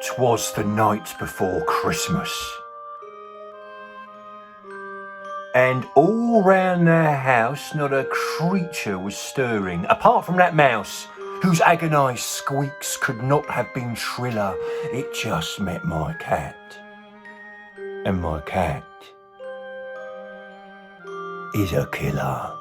'Twas the night before Christmas, and all round their house not a creature was stirring, apart from that mouse, whose agonised squeaks could not have been shriller. It just met my cat, and my cat is a killer.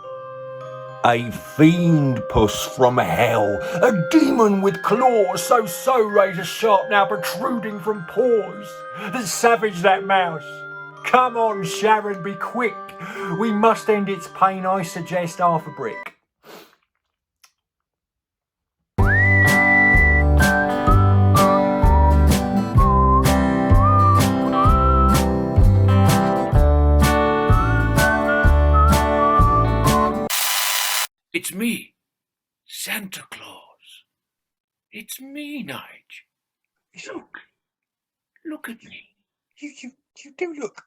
A fiend puss from hell, a demon with claws so razor sharp now protruding from paws, that savaged that mouse. Come on, Sharon, be quick. We must end its pain. I suggest half a brick. It's me, Santa Claus. It's me, Nige. Look at me. You do look.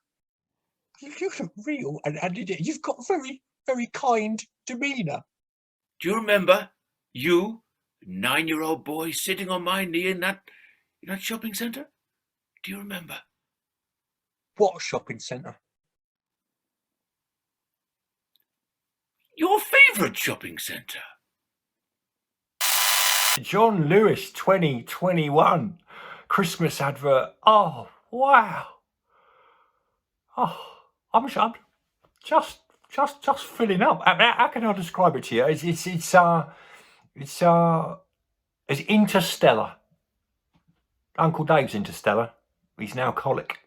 You look real, and you've got very, very kind demeanour. Do you remember you, 9-year-old boy, sitting on my knee in that shopping centre? Do you remember? What shopping centre? Your favourite shopping centre. John Lewis 2021 Christmas advert. Oh, wow. Oh, I'm just filling up. How can I describe it to you? It's interstellar. Uncle Dave's interstellar. He's now colic.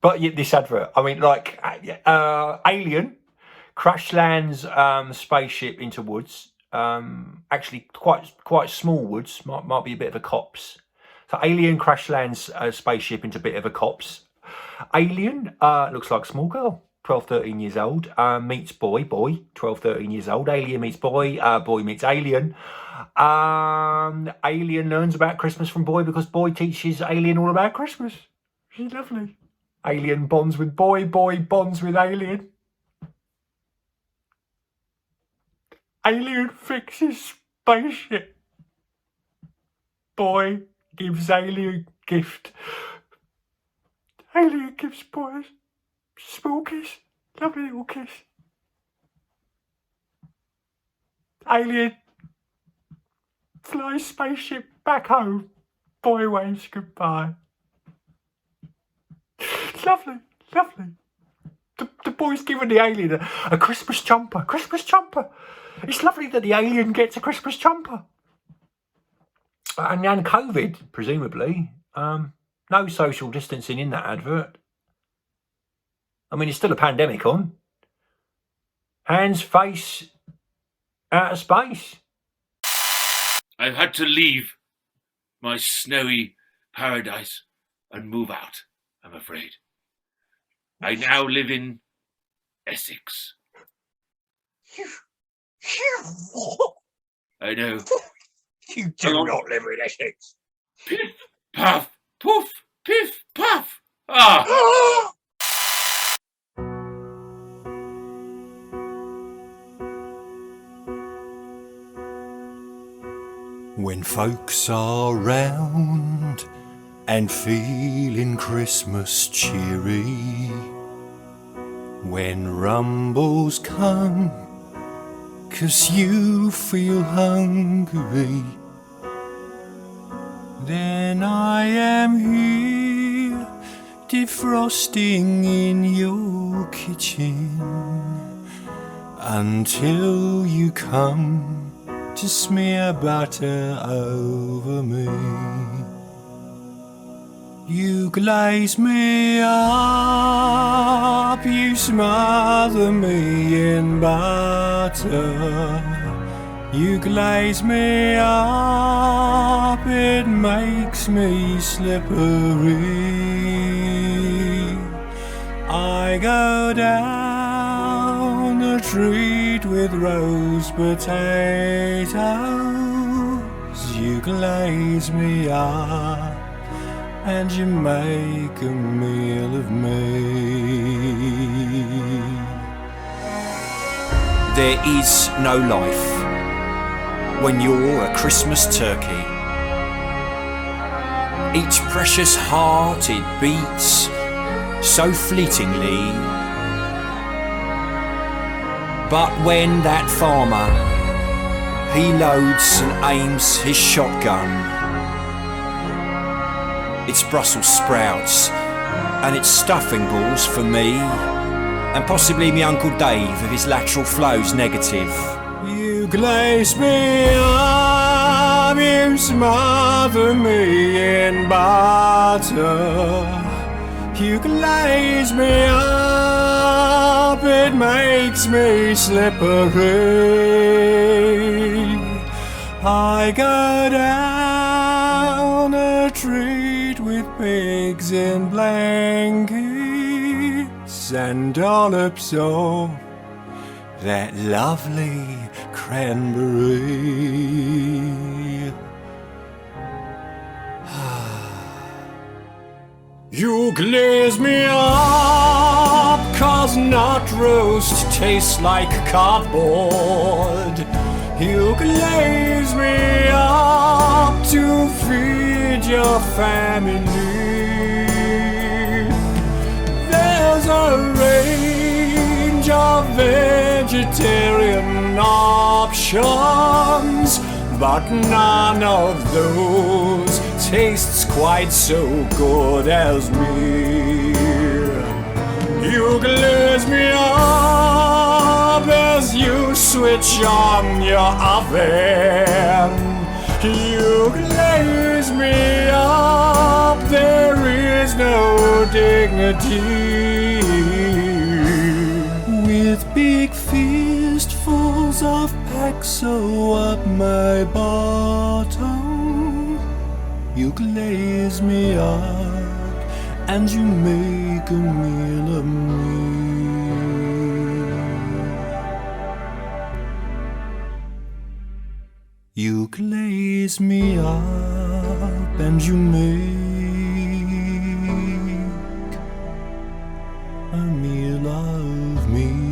But yeah, this advert, I mean, like, alien crash lands spaceship into woods. Actually, quite small woods. Might be a bit of a copse. So alien crash lands a spaceship into a bit of a copse. Alien looks like small girl, 12, 13 years old. Meets boy, 12, 13 years old. Alien meets boy, boy meets alien. Alien learns about Christmas from boy because boy teaches alien all about Christmas. She's lovely. Alien bonds with boy, boy bonds with alien. Alien fixes spaceship. Boy gives alien gift. Alien gives boy a small kiss. Lovely little kiss. Alien flies spaceship back home. Boy waves goodbye. Lovely. The boy's given the alien a Christmas jumper. It's lovely that the alien gets a Christmas jumper. And COVID, presumably. No social distancing in that advert. I mean, it's still a pandemic on. Hands, face, out of space. I've had to leave my snowy paradise and move out, I'm afraid. I now live in Essex. You what? I know. You do not live in Essex. Piff, puff, poof, piff, puff. Ah! When folks are round and feeling Christmas cheery, when rumbles come 'cause you feel hungry, then I am here defrosting in your kitchen until you come to smear butter over me. You glaze me up, you smother me in butter. You glaze me up, it makes me slippery. I go down the street with roast potatoes. You glaze me up and you make a meal of me. There is no life when you're a Christmas turkey Each precious heart it beats so fleetingly. But when that farmer, he loads and aims his shotgun, it's Brussels sprouts and it's stuffing balls for me, and possibly me Uncle Dave if his lateral flow's negative. You glaze me up, you smother me in butter. You glaze me up, it makes me slippery. I go down a treat with pigs in blankets and dollops of that lovely cranberry. You glaze me up, 'cause nut roast tastes like cardboard. You glaze me up to feed your family. There's a range of vegetarian options, but none of those tastes quite so good as me. You glaze me up as you switch on your oven. You glaze me up, there is no dignity. With big fistfuls of Paxo up my bottom, you glaze me up and you make a meal of me. You glaze me up and you make a meal of me.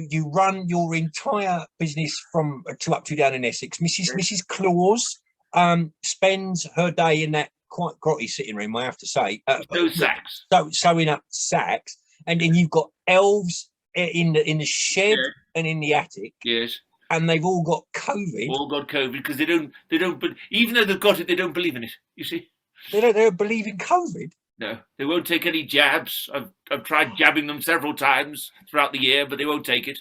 You run your entire business from up to down in Essex. Mrs. Claus spends her day in that quite grotty sitting room, I have to say. Those sacks. Sewing up sacks, and then you've got elves in the shed and in the attic. Yes. And they've all got COVID. All got COVID because they don't. But even though they've got it, they don't believe in it. You see. They don't believe in COVID. No, they won't take any jabs. I've tried jabbing them several times throughout the year, but they won't take it.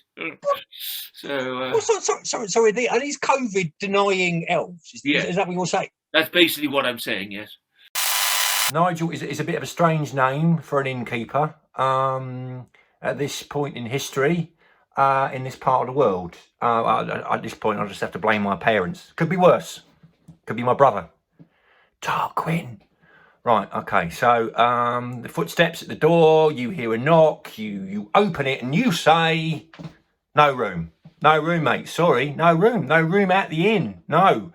So are these COVID denying elves? Is that what you're saying? That's basically what I'm saying. Yes. Nigel is a bit of a strange name for an innkeeper at this point in history in this part of the world. At this point, I just have to blame my parents. Could be worse. Could be my brother. Tarquin. Right, okay, so the footsteps at the door, you hear a knock, you open it and you say, no room, mate, sorry, no room at the inn, no.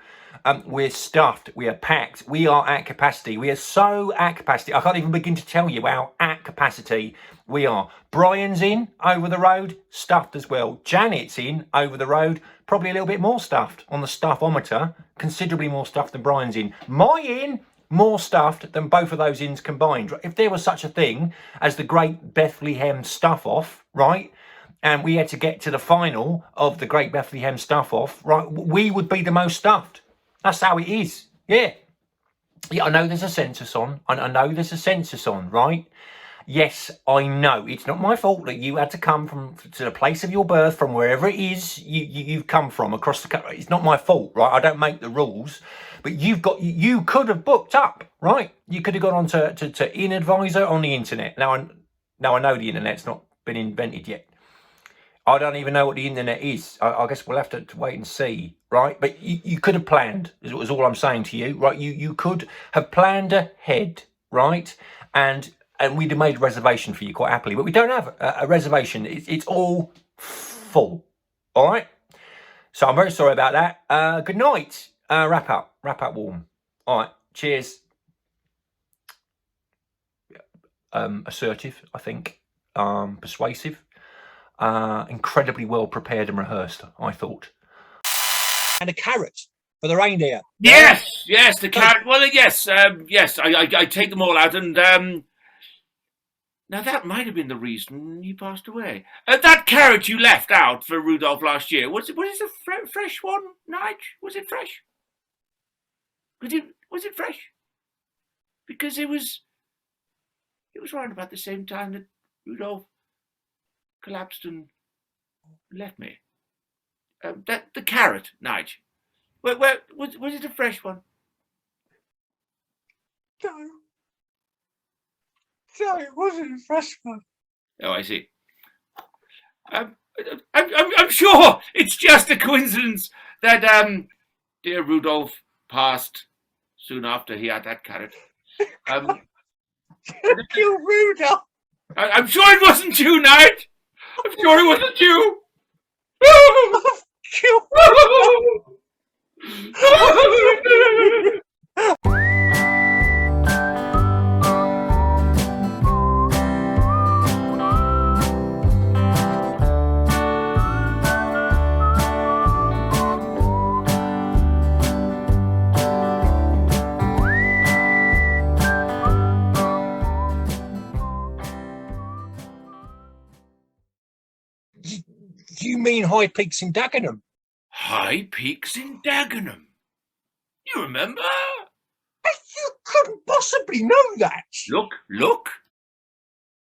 We're stuffed, we are packed, we are at capacity, we are so at capacity, I can't even begin to tell you how at capacity we are. Brian's in, over the road, stuffed as well. Janet's in, over the road, probably a little bit more stuffed on the stuffometer, considerably more stuffed than Brian's in. My inn, more stuffed than both of those inns combined. If there was such a thing as the Great Bethlehem Stuff-Off, right, and we had to get to the final of the Great Bethlehem Stuff-Off, right, we would be the most stuffed. That's how it is. Yeah, I know there's a census on. I know there's a census on, right? Yes, I know. It's not my fault that you had to come to the place of your birth from wherever it is you've come from across the country. It's not my fault, right? I don't make the rules. But you could have booked up, right? You could have gone on to InAdvisor on the internet. Now I know the internet's not been invented yet. I don't even know what the internet is. I guess we'll have to wait and see, right? But you could have planned, is all I'm saying to you, right? You could have planned ahead, right? And we'd have made a reservation for you quite happily. But we don't have a reservation. It's all full, all right? So I'm very sorry about that. Good night. Wrap up warm. All right, cheers. assertive, I think, persuasive, incredibly well prepared and rehearsed, I thought. And a carrot for the reindeer. Yes, the carrot. Well, yes. I take them all out, and now that might have been the reason he passed away. That carrot you left out for Rudolph last year, was it a fresh one, Nige? Was it fresh? Was it fresh? Because it was around about the same time that Rudolph collapsed and left me. The carrot, Nige. Where was it a fresh one? No, it wasn't a fresh one. Oh, I see. I'm sure it's just a coincidence that dear Rudolph passed soon after he had that carrot. Kill Rudolph. I'm sure it wasn't you, Nige. I'm sure it wasn't you. Kill You mean High Peaks in Dagenham? High Peaks in Dagenham. You remember? You couldn't possibly know that. Look.